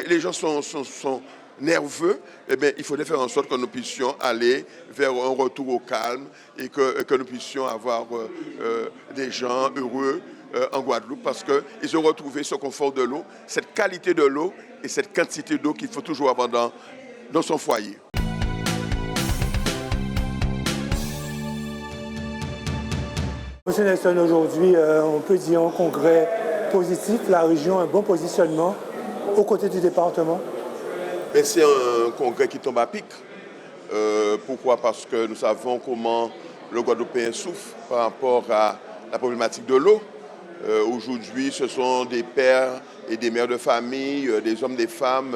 Les gens sont nerveux, eh bien, il faudrait faire en sorte que nous puissions aller vers un retour au calme et que nous puissions avoir des gens heureux en Guadeloupe parce qu'ils ont retrouvé ce confort de l'eau, cette qualité de l'eau et cette quantité d'eau qu'il faut toujours avoir dans son foyer. Monsieur Nelson, aujourd'hui, on peut dire un congrès positif, la région a un bon positionnement aux côtés du département. Mais c'est un congrès qui tombe à pic. Pourquoi? Parce que nous savons comment le Guadeloupéen souffre par rapport à la problématique de l'eau. Aujourd'hui, ce sont des pères et des mères de famille, des hommes, des femmes,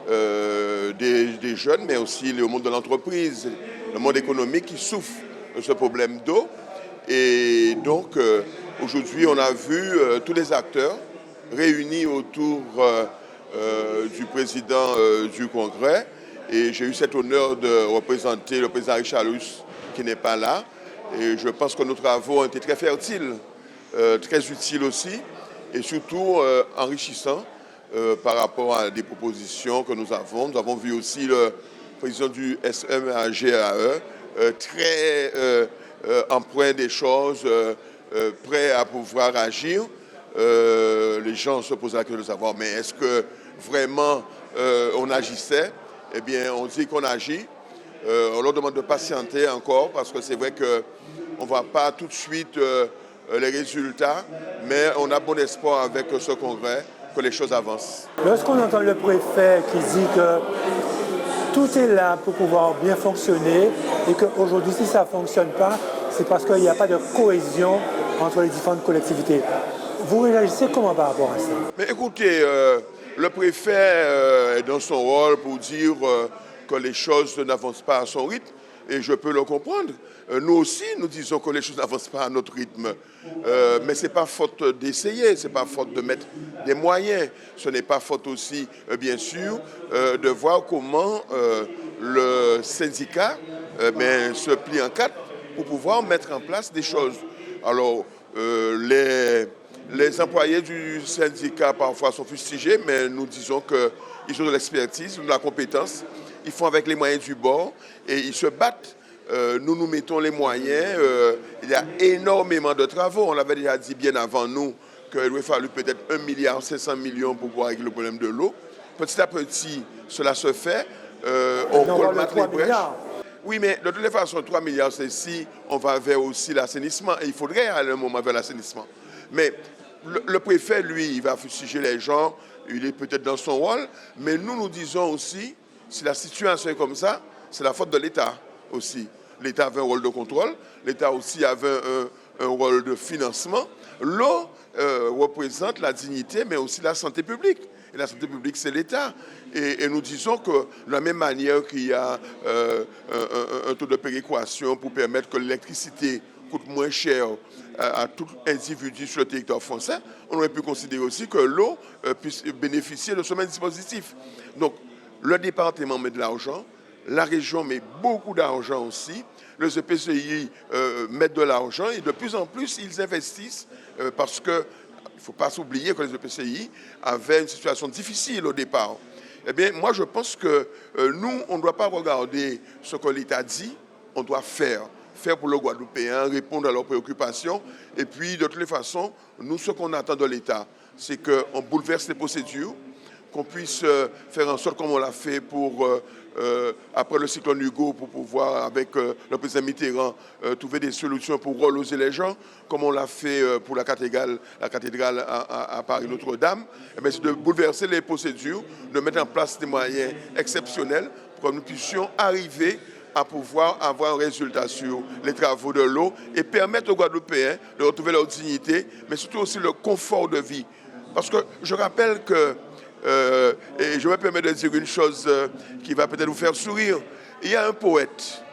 des jeunes, mais aussi le monde de l'entreprise, le monde économique qui souffre de ce problème d'eau. Et donc, aujourd'hui, on a vu tous les acteurs réunis autour du président du Congrès. Et j'ai eu cet honneur de représenter le président Richard Luce, qui n'est pas là. Et je pense que nos travaux ont été très fertiles, très utiles aussi, et surtout enrichissants par rapport à des propositions que nous avons. Nous avons vu aussi le président du SMAGAE très empreint des choses, prêt à pouvoir agir. Les gens se posent la question de savoir, mais est-ce que vraiment on agissait? Eh bien, on dit qu'on agit. On leur demande de patienter encore parce que c'est vrai qu'on ne voit pas tout de suite les résultats, mais on a bon espoir avec ce congrès que les choses avancent. Lorsqu'on entend le préfet qui dit que tout est là pour pouvoir bien fonctionner et qu'aujourd'hui, si ça ne fonctionne pas, c'est parce qu'il n'y a pas de cohésion entre les différentes collectivités. Vous réagissez comment par rapport à ça? Mais écoutez, le préfet est dans son rôle pour dire que les choses n'avancent pas à son rythme, et je peux le comprendre. Nous aussi, nous disons que les choses n'avancent pas à notre rythme. Mais ce n'est pas faute d'essayer, ce n'est pas faute de mettre des moyens. Ce n'est pas faute aussi, bien sûr, de voir comment le syndicat se plie en quatre pour pouvoir mettre en place des choses. Alors, les employés du syndicat parfois sont fustigés, mais nous disons qu'ils ont de l'expertise, de la compétence. Ils font avec les moyens du bord et ils se battent. Nous mettons les moyens. Il y a énormément de travaux. On l'avait déjà dit bien avant nous qu'il aurait fallu peut-être 1,5 milliard pour pouvoir régler le problème de l'eau. Petit à petit, cela se fait. On colmate les brèches. Oui, mais de toutes les façons, 3 milliards, c'est si on va vers aussi l'assainissement. Et il faudrait aller un moment vers l'assainissement. Mais le préfet, lui, il va fustiger les gens. Il est peut-être dans son rôle. Mais nous disons aussi, si la situation est comme ça, c'est la faute de l'État aussi. L'État avait un rôle de contrôle. L'État aussi avait un rôle de financement. L'eau représente la dignité, mais aussi la santé publique. Et la santé publique, c'est l'État. Et nous disons que de la même manière qu'il y a un taux de péréquation pour permettre que l'électricité coûte moins cher à tout individu sur le territoire français, on aurait pu considérer aussi que l'eau puisse bénéficier de ce même dispositif. Donc, le département met de l'argent, la région met beaucoup d'argent aussi, les EPCI mettent de l'argent et de plus en plus, ils investissent parce que il ne faut pas s'oublier que les EPCI avaient une situation difficile au départ. Eh bien, moi, je pense que nous, on ne doit pas regarder ce que l'État dit, on doit faire pour le Guadeloupéen, répondre à leurs préoccupations. Et puis, de toutes les façons, nous, ce qu'on attend de l'État, c'est qu'on bouleverse les procédures, qu'on puisse faire en sorte comme on l'a fait après le cyclone Hugo pour pouvoir, avec le président Mitterrand, trouver des solutions pour reloger les gens, comme on l'a fait pour la cathédrale à Paris-Notre-Dame. C'est de bouleverser les procédures, de mettre en place des moyens exceptionnels pour que nous puissions arriver à pouvoir avoir un résultat sur les travaux de l'eau et permettre aux Guadeloupéens de retrouver leur dignité, mais surtout aussi le confort de vie. Parce que je rappelle que et je me permets de dire une chose qui va peut-être vous faire sourire. Il y a un poète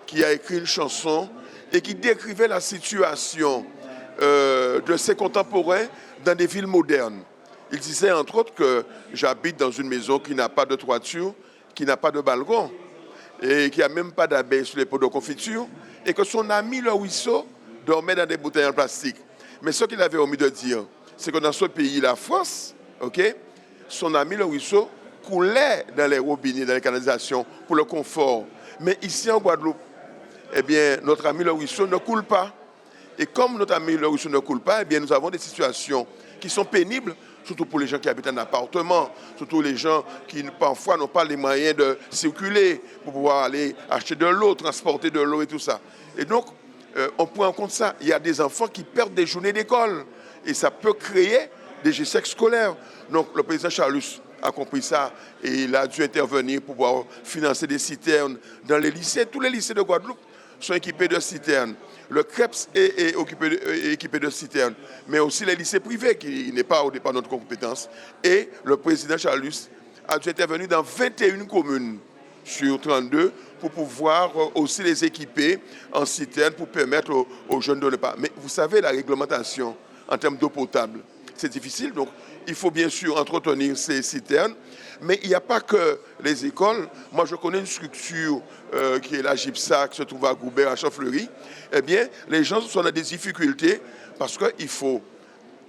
qui a écrit une chanson et qui décrivait la situation de ses contemporains dans des villes modernes. Il disait entre autres que j'habite dans une maison qui n'a pas de toiture, qui n'a pas de balcon et qui n'a même pas d'abeilles sur les pots de confiture et que son ami le ruisseau dormait dans des bouteilles en plastique. Mais ce qu'il avait omis de dire, c'est que dans ce pays, la France, son ami le ruisseau coulait dans les robinets, dans les canalisations pour le confort. Mais ici en Guadeloupe, eh bien, notre ami le ruisseau ne coule pas. Et comme notre ami le ruisseau ne coule pas, eh bien, nous avons des situations qui sont pénibles, surtout pour les gens qui habitent en appartement, surtout les gens qui parfois n'ont pas les moyens de circuler pour pouvoir aller acheter de l'eau, transporter de l'eau et tout ça. Et donc, on prend en compte ça. Il y a des enfants qui perdent des journées d'école et ça peut créer des échecs scolaires. Donc, le président Charlus a compris ça et il a dû intervenir pour pouvoir financer des citernes dans les lycées. Tous les lycées de Guadeloupe sont équipés de citernes. Le CREPS est équipé de citernes, mais aussi les lycées privés, qui n'est pas au départ notre compétence. Et le président Charlus a dû intervenir dans 21 communes sur 32 pour pouvoir aussi les équiper en citernes pour permettre aux jeunes de ne pas. Mais vous savez, la réglementation en termes d'eau potable, c'est difficile. Donc, il faut bien sûr entretenir ces citernes. Mais il n'y a pas que les écoles. Moi, je connais une structure qui est la GIPSA, qui se trouve à Goubert, à Champfleury. Eh bien, les gens sont dans des difficultés parce qu'il faut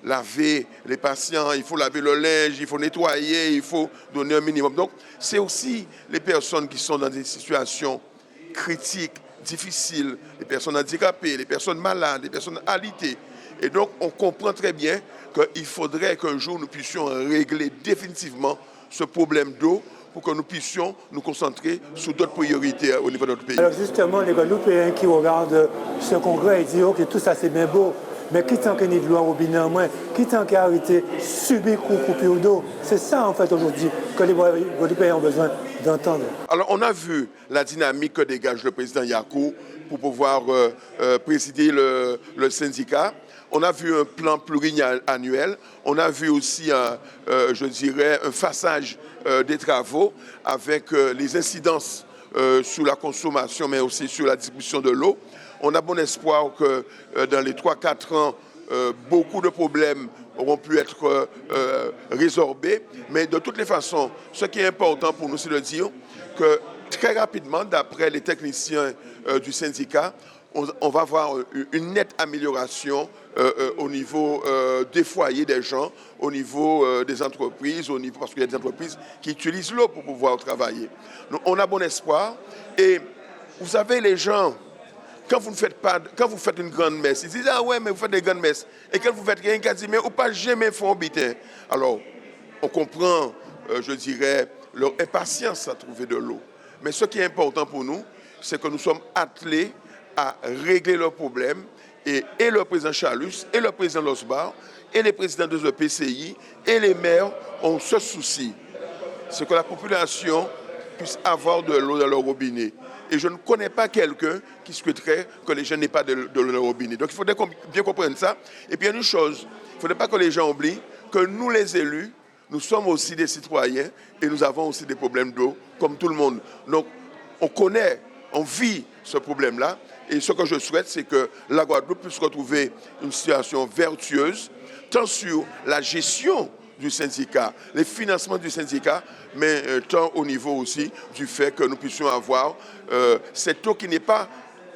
laver les patients, il faut laver le linge, il faut nettoyer, il faut donner un minimum. Donc, c'est aussi les personnes qui sont dans des situations critiques, difficiles, les personnes handicapées, les personnes malades, les personnes alitées. Et donc, on comprend très bien qu'il faudrait qu'un jour, nous puissions régler définitivement ce problème d'eau pour que nous puissions nous concentrer sur d'autres priorités au niveau de notre pays. Alors justement, les Guadeloupéens qui regardent ce congrès, ils disent ok, tout ça c'est bien beau, mais qui tant qu'il y a de l'eau en robinet en moins, qui tant qu'il y a arrêté subir coupure d'eau, c'est ça en fait aujourd'hui que les Guadeloupéens ont besoin d'entendre. Alors on a vu la dynamique que dégage le président Yakou pour pouvoir présider le syndicat. On a vu un plan pluriannuel, on a vu aussi, je dirais, un façage des travaux avec les incidences sur la consommation, mais aussi sur la distribution de l'eau. On a bon espoir que dans les 3-4 ans, beaucoup de problèmes auront pu être résorbés. Mais de toutes les façons, ce qui est important pour nous, c'est de dire que très rapidement, d'après les techniciens du syndicat, on va voir une nette amélioration au niveau des foyers des gens, au niveau des entreprises, parce qu'il y a des entreprises qui utilisent l'eau pour pouvoir travailler. Donc, on a bon espoir. Et vous savez, les gens, quand vous faites une grande messe, ils disent « Ah ouais, mais vous faites des grandes messes. » Et quand vous faites rien, ils disent « Mais ou pas jamais font bitin. » Alors, on comprend, je dirais, leur impatience à trouver de l'eau. Mais ce qui est important pour nous, c'est que nous sommes attelés à régler leurs problèmes et le président Charlus et le président Losbar et les présidents de l'EPCI et les maires ont ce souci. C'est que la population puisse avoir de l'eau dans leur robinet. Et je ne connais pas quelqu'un qui souhaiterait que les gens n'aient pas de l'eau dans leur robinet. Donc il faudrait bien comprendre ça. Et puis il y a une chose, il ne faudrait pas que les gens oublient que nous les élus, nous sommes aussi des citoyens et nous avons aussi des problèmes d'eau comme tout le monde. Donc on connaît, on vit ce problème-là. Et ce que je souhaite, c'est que la Guadeloupe puisse retrouver une situation vertueuse, tant sur la gestion du syndicat, les financements du syndicat, mais tant au niveau aussi du fait que nous puissions avoir cette eau qui n'est pas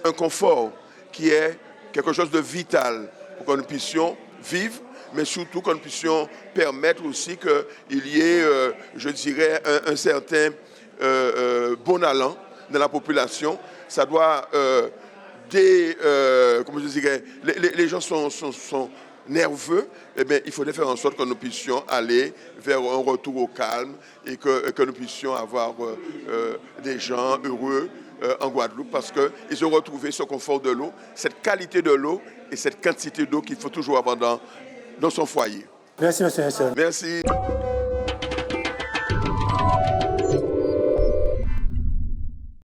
un confort, qui est quelque chose de vital pour que nous puissions vivre, mais surtout que nous puissions permettre aussi qu'il y ait, je dirais, un certain bon allant dans la population. Ça doit... comment je dirais, les gens sont nerveux, eh bien, il faudrait faire en sorte que nous puissions aller vers un retour au calme et que nous puissions avoir des gens heureux en Guadeloupe parce qu'ils ont retrouvé ce confort de l'eau, cette qualité de l'eau et cette quantité d'eau qu'il faut toujours avoir dans son foyer. Merci, monsieur. Merci.